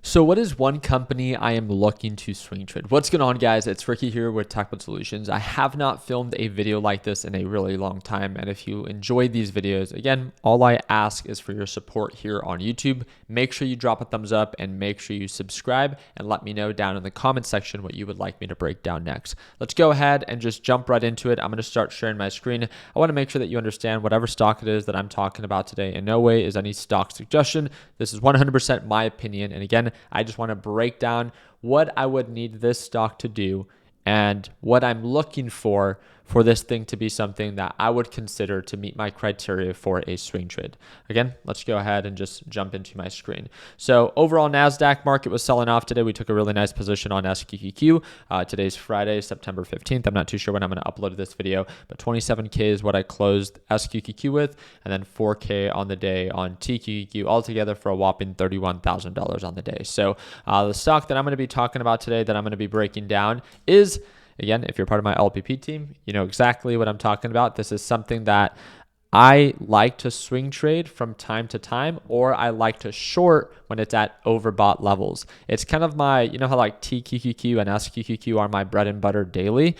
So what is one company I am looking to swing trade? What's going on, guys? It's Ricky here with Techbud Solutions. I have not filmed a video like this in a really long time. And if you enjoyed these videos, again, all I ask is for your support here on YouTube. Make sure you drop a thumbs up and make sure you subscribe and let me know down in the comment section what you would like me to break down next. Let's go ahead and just jump right into it. I'm going to start sharing my screen. I want to make sure that you understand whatever stock it is that I'm talking about today in no way is any stock suggestion. This is 100% my opinion. And again, I just want to break down what I would need this stock to do and what I'm looking for this thing to be something that I would consider to meet my criteria for a swing trade. Again, let's go ahead and just jump into my screen. So overall, NASDAQ market was selling off today. We took a really nice position on SQQQ. Today's Friday, September 15th. I'm not too sure when I'm going to upload this video, but 27K is what I closed SQQQ with, and then 4K on the day on TQQQ, altogether for a whopping $31,000 on the day. So the stock that I'm going to be talking about today, that I'm going to be breaking down is, again, if you're part of my LPP team, you know exactly what I'm talking about. This is something that I like to swing trade from time to time, or I like to short when it's at overbought levels. It's kind of my, you know how like TQQQ and SQQQ are my bread and butter daily.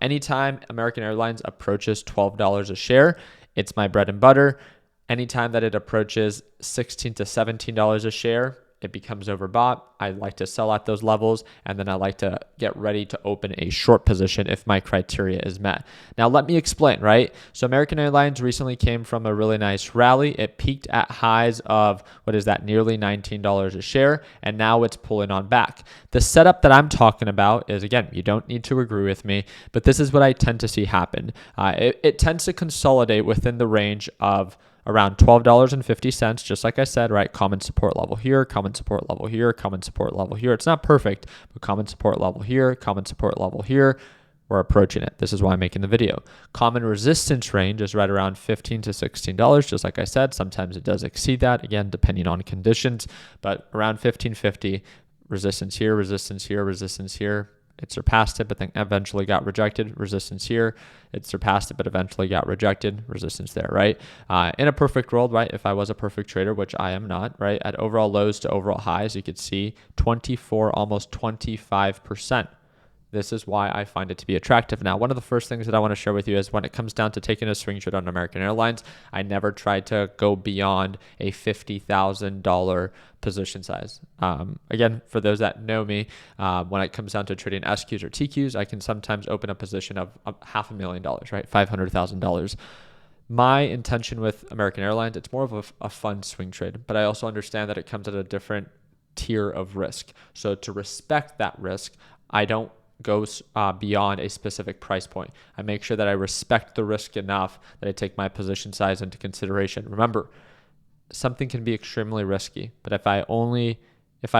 Anytime American Airlines approaches $12 a share, it's my bread and butter. Anytime that it approaches $16 to $17 a share, it becomes overbought. I like to sell at those levels, and then I like to get ready to open a short position if my criteria is met. Now, let me explain, right? So American Airlines recently came from a really nice rally. It peaked at highs of, what is that, nearly $19 a share, and now it's pulling on back. The setup that I'm talking about is, again, you don't need to agree with me, but this is what I tend to see happen. It tends to consolidate within the range of around $12.50, just like I said, right? Common support level here, common support level here, common support level here. It's not perfect, but common support level here, common support level here. We're approaching it. This is why I'm making the video. Common resistance range is right around $15 to $16, just like I said. Sometimes it does exceed that, again, depending on conditions, but around $15.50, resistance here, resistance here, resistance here. It surpassed it, but then eventually got rejected. Resistance here. It surpassed it, but eventually got rejected. Resistance there, right? In a perfect world, right? If I was a perfect trader, which I am not, right? At overall lows to overall highs, you could see 24, almost 25%. This is why I find it to be attractive. Now, one of the first things that I want to share with you is when it comes down to taking a swing trade on American Airlines, I never tried to go beyond a $50,000 position size. Again, for those that know me, when it comes down to trading SQs or TQs, I can sometimes open a position of $500,000, right? $500,000. My intention with American Airlines, it's more of a fun swing trade, but I also understand that it comes at a different tier of risk. So to respect that risk, I don't goes beyond a specific price point. I make sure that I respect the risk enough that I take my position size into consideration. Remember, something can be extremely risky, but if I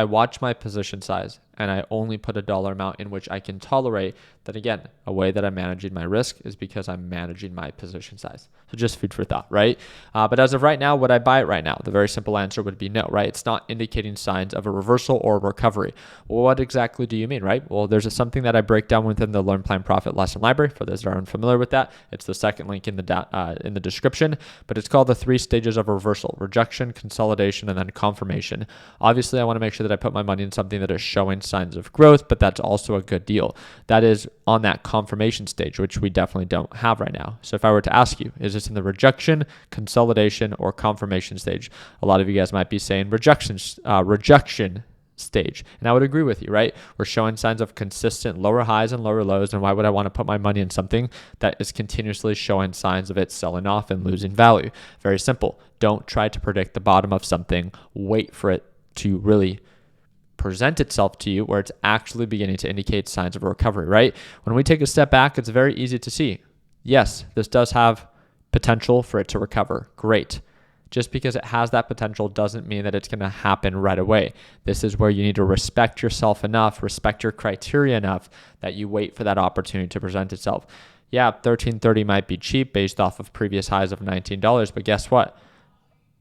watch my position size and I only put a dollar amount in which I can tolerate, then again, a way that I'm managing my risk is because I'm managing my position size. So just food for thought, right? But as of right now, would I buy it right now? The very simple answer would be no, right? It's not indicating signs of a reversal or a recovery. Well, what exactly do you mean, right? Well, there's something that I break down within the Learn, Plan, Profit lesson library. For those that are unfamiliar with that, it's the second link in the description, but it's called the 3 stages of reversal: rejection, consolidation, and then confirmation. Obviously, I want to make sure that I put my money in something that is showing signs of growth, but that's also a good deal. That is on that confirmation stage, which we definitely don't have right now. So if I were to ask you, is this in the rejection, consolidation, or confirmation stage? A lot of you guys might be saying rejection stage. And I would agree with you, right? We're showing signs of consistent lower highs and lower lows. And why would I want to put my money in something that is continuously showing signs of it selling off and losing value? Very simple. Don't try to predict the bottom of something. Wait for it to really present itself to you where it's actually beginning to indicate signs of a recovery, right? When we take a step back, it's very easy to see. Yes, this does have potential for it to recover. Great. Just because it has that potential doesn't mean that it's going to happen right away. This is where you need to respect yourself enough, respect your criteria enough that you wait for that opportunity to present itself. Yeah, $13.30 might be cheap based off of previous highs of $19, but guess what?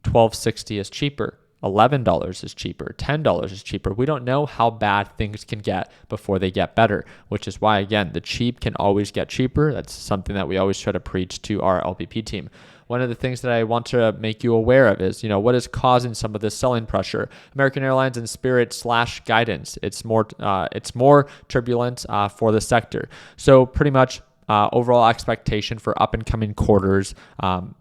$12.60 is cheaper. $11 is cheaper, $10 is cheaper. We don't know how bad things can get before they get better, which is why, again, the cheap can always get cheaper. That's something that we always try to preach to our LPP team. One of the things that I want to make you aware of is, what is causing some of this selling pressure? American Airlines and Spirit / guidance. It's more turbulence for the sector. So pretty much overall expectation for up and coming quarters,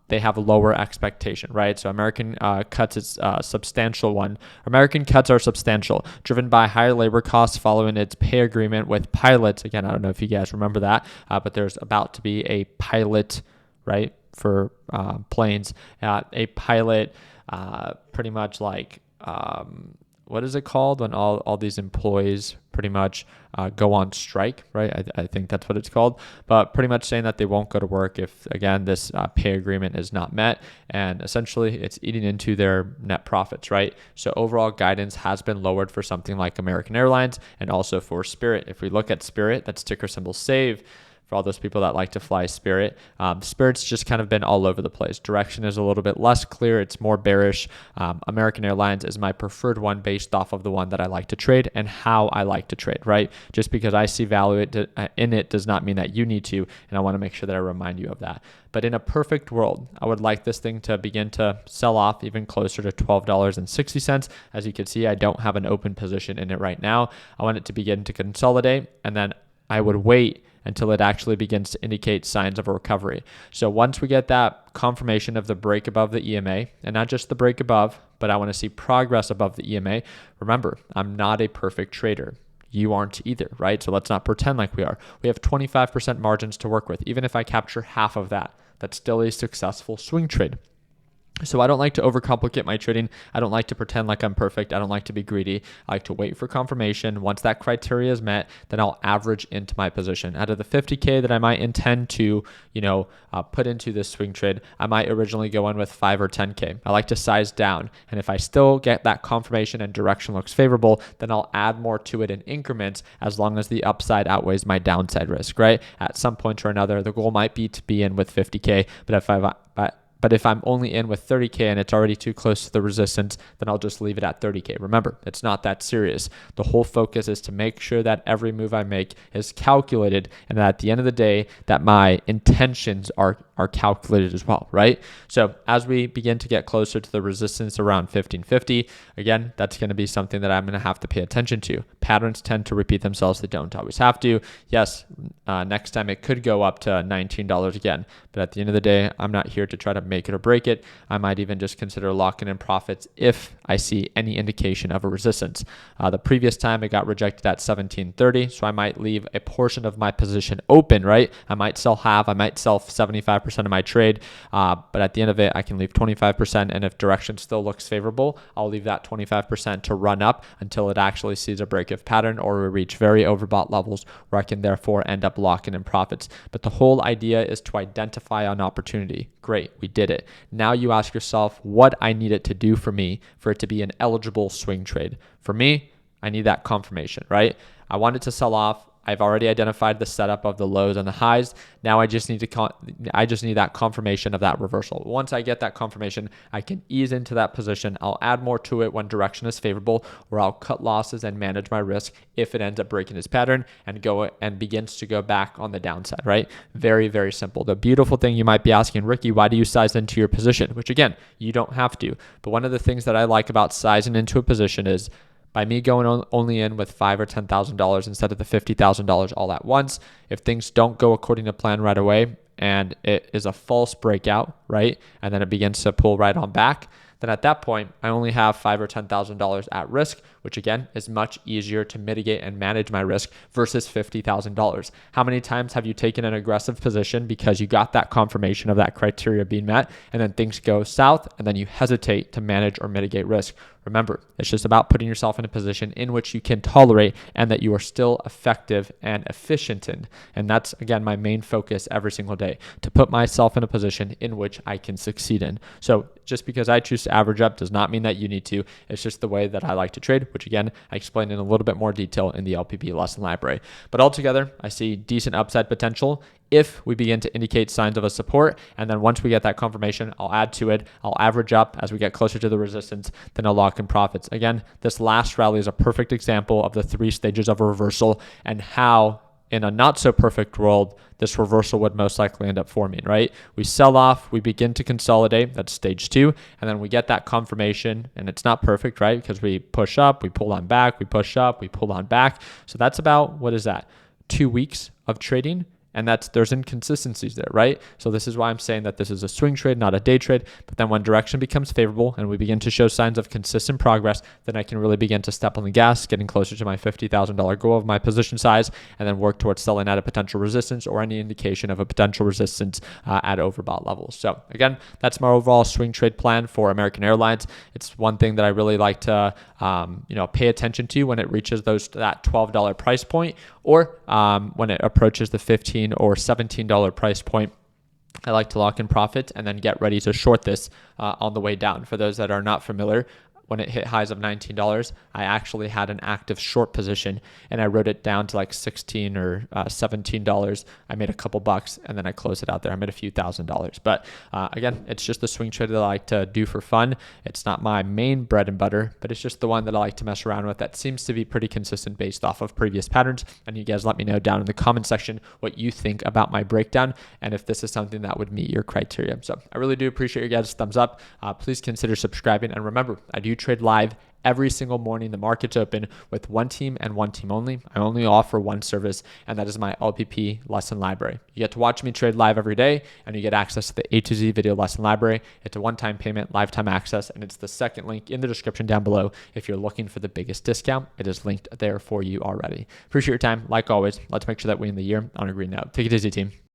they have a lower expectation, right? So American cuts is substantial one. American cuts are substantial, driven by higher labor costs following its pay agreement with pilots. Again, I don't know if you guys remember that, but there's about to be a pilot, right, for planes. A pilot, pretty much like what is it called when all these employees pretty much go on strike, right? I think that's what it's called, but pretty much saying that they won't go to work if, again, this pay agreement is not met, and essentially it's eating into their net profits, right? So overall guidance has been lowered for something like American Airlines and also for Spirit. If we look at Spirit, that's ticker symbol SAVE. For all those people that like to fly Spirit, Spirit's just kind of been all over the place. Direction is a little bit less clear. It's more bearish. American Airlines is my preferred one based off of the one that I like to trade and how I like to trade, right? Just because I see value in it does not mean that you need to, and I want to make sure that I remind you of that. But in a perfect world, I would like this thing to begin to sell off even closer to $12.60. As you can see, I don't have an open position in it right now. I want it to begin to consolidate, and then I would wait until it actually begins to indicate signs of a recovery. So once we get that confirmation of the break above the EMA, and not just the break above, but I want to see progress above the EMA. Remember, I'm not a perfect trader. You aren't either, right? So let's not pretend like we are. We have 25% margins to work with. Even if I capture half of that, that's still a successful swing trade. So I don't like to overcomplicate my trading. I don't like to pretend like I'm perfect. I don't like to be greedy. I like to wait for confirmation. Once that criteria is met, then I'll average into my position. Out of the 50K that I might intend to, put into this swing trade, I might originally go in with 5 or 10K. I like to size down. And if I still get that confirmation and direction looks favorable, then I'll add more to it in increments as long as the upside outweighs my downside risk, right? At some point or another, the goal might be to be in with 50K, but if I'm only in with 30K and it's already too close to the resistance, then I'll just leave it at 30K. Remember, it's not that serious. The whole focus is to make sure that every move I make is calculated, and that at the end of the day, that my intentions are calculated as well, right? So as we begin to get closer to the resistance around 1550, again, that's going to be something that I'm going to have to pay attention to. Patterns tend to repeat themselves. They don't always have to. Yes, next time it could go up to $19 again, but at the end of the day, I'm not here to try to make it or break it. I might even just consider locking in profits if I see any indication of a resistance. The previous time it got rejected at 1730, so I might leave a portion of my position open, right? I might sell half, I might sell 75% of my trade, but at the end of it, I can leave 25%, and if direction still looks favorable, I'll leave that 25% to run up until it actually sees a break of pattern or we reach very overbought levels where I can therefore end up locking in profits. But the whole idea is to identify an opportunity. Great, we did it. Now you ask yourself what I need it to do for me for it to be an eligible swing trade. For me, I need that confirmation, right? I want it to sell off. I've already identified the setup of the lows and the highs. Now I just need that confirmation of that reversal. Once I get that confirmation, I can ease into that position. I'll add more to it when direction is favorable, or I'll cut losses and manage my risk if it ends up breaking its pattern and begins to go back on the downside, right? Very, very simple. The beautiful thing you might be asking, Ricky, why do you size into your position? Which again, you don't have to. But one of the things that I like about sizing into a position is by me going only in with $5,000 or $10,000 instead of the $50,000 all at once, if things don't go according to plan right away and it is a false breakout, right, and then it begins to pull right on back, then at that point, I only have $5,000 or $10,000 at risk, which again is much easier to mitigate and manage my risk versus $50,000. How many times have you taken an aggressive position because you got that confirmation of that criteria being met, and then things go south, and then you hesitate to manage or mitigate risk? Remember, it's just about putting yourself in a position in which you can tolerate and that you are still effective and efficient in. And that's, again, my main focus every single day, to put myself in a position in which I can succeed in. So just because I choose to average up does not mean that you need to. It's just the way that I like to trade, which again, I explain in a little bit more detail in the LPP lesson library. But altogether, I see decent upside potential if we begin to indicate signs of a support. And then once we get that confirmation, I'll add to it. I'll average up as we get closer to the resistance, then I'll lock in profits. Again, this last rally is a perfect example of the 3 stages of a reversal and how in a not so perfect world, this reversal would most likely end up forming, right? We sell off, we begin to consolidate, that's stage 2, and then we get that confirmation, and it's not perfect, right? Because we push up, we pull on back, we push up, we pull on back. So that's about, what is that? 2 weeks of trading. And there's inconsistencies there, right? So this is why I'm saying that this is a swing trade, not a day trade. But then when direction becomes favorable and we begin to show signs of consistent progress, then I can really begin to step on the gas, getting closer to my $50,000 goal of my position size, and then work towards selling at a potential resistance or any indication of a potential resistance at overbought levels. So again, that's my overall swing trade plan for American Airlines. It's one thing that I really like to pay attention to when it reaches that $12 price point, or when it approaches the $15 or $17 price point. I like to lock in profit and then get ready to short this on the way down. For those that are not familiar, when it hit highs of $19, I actually had an active short position and I wrote it down to like $16 or $17. I made a couple bucks and then I closed it out there. I made a few $1,000s. But again, it's just a swing trade that I like to do for fun. It's not my main bread and butter, but it's just the one that I like to mess around with that seems to be pretty consistent based off of previous patterns. And you guys let me know down in the comment section what you think about my breakdown and if this is something that would meet your criteria. So I really do appreciate your guys' thumbs up. Please consider subscribing. And remember, I do trade live every single morning. The market's open with one team and one team only. I only offer one service, and that is my LPP lesson library. You get to watch me trade live every day, and you get access to the A to Z video lesson library. It's a one-time payment, lifetime access, and it's the second link in the description down below. If you're looking for the biggest discount, it is linked there for you already. Appreciate your time. Like always, let's make sure that we end the year on a green note. Take it easy, team.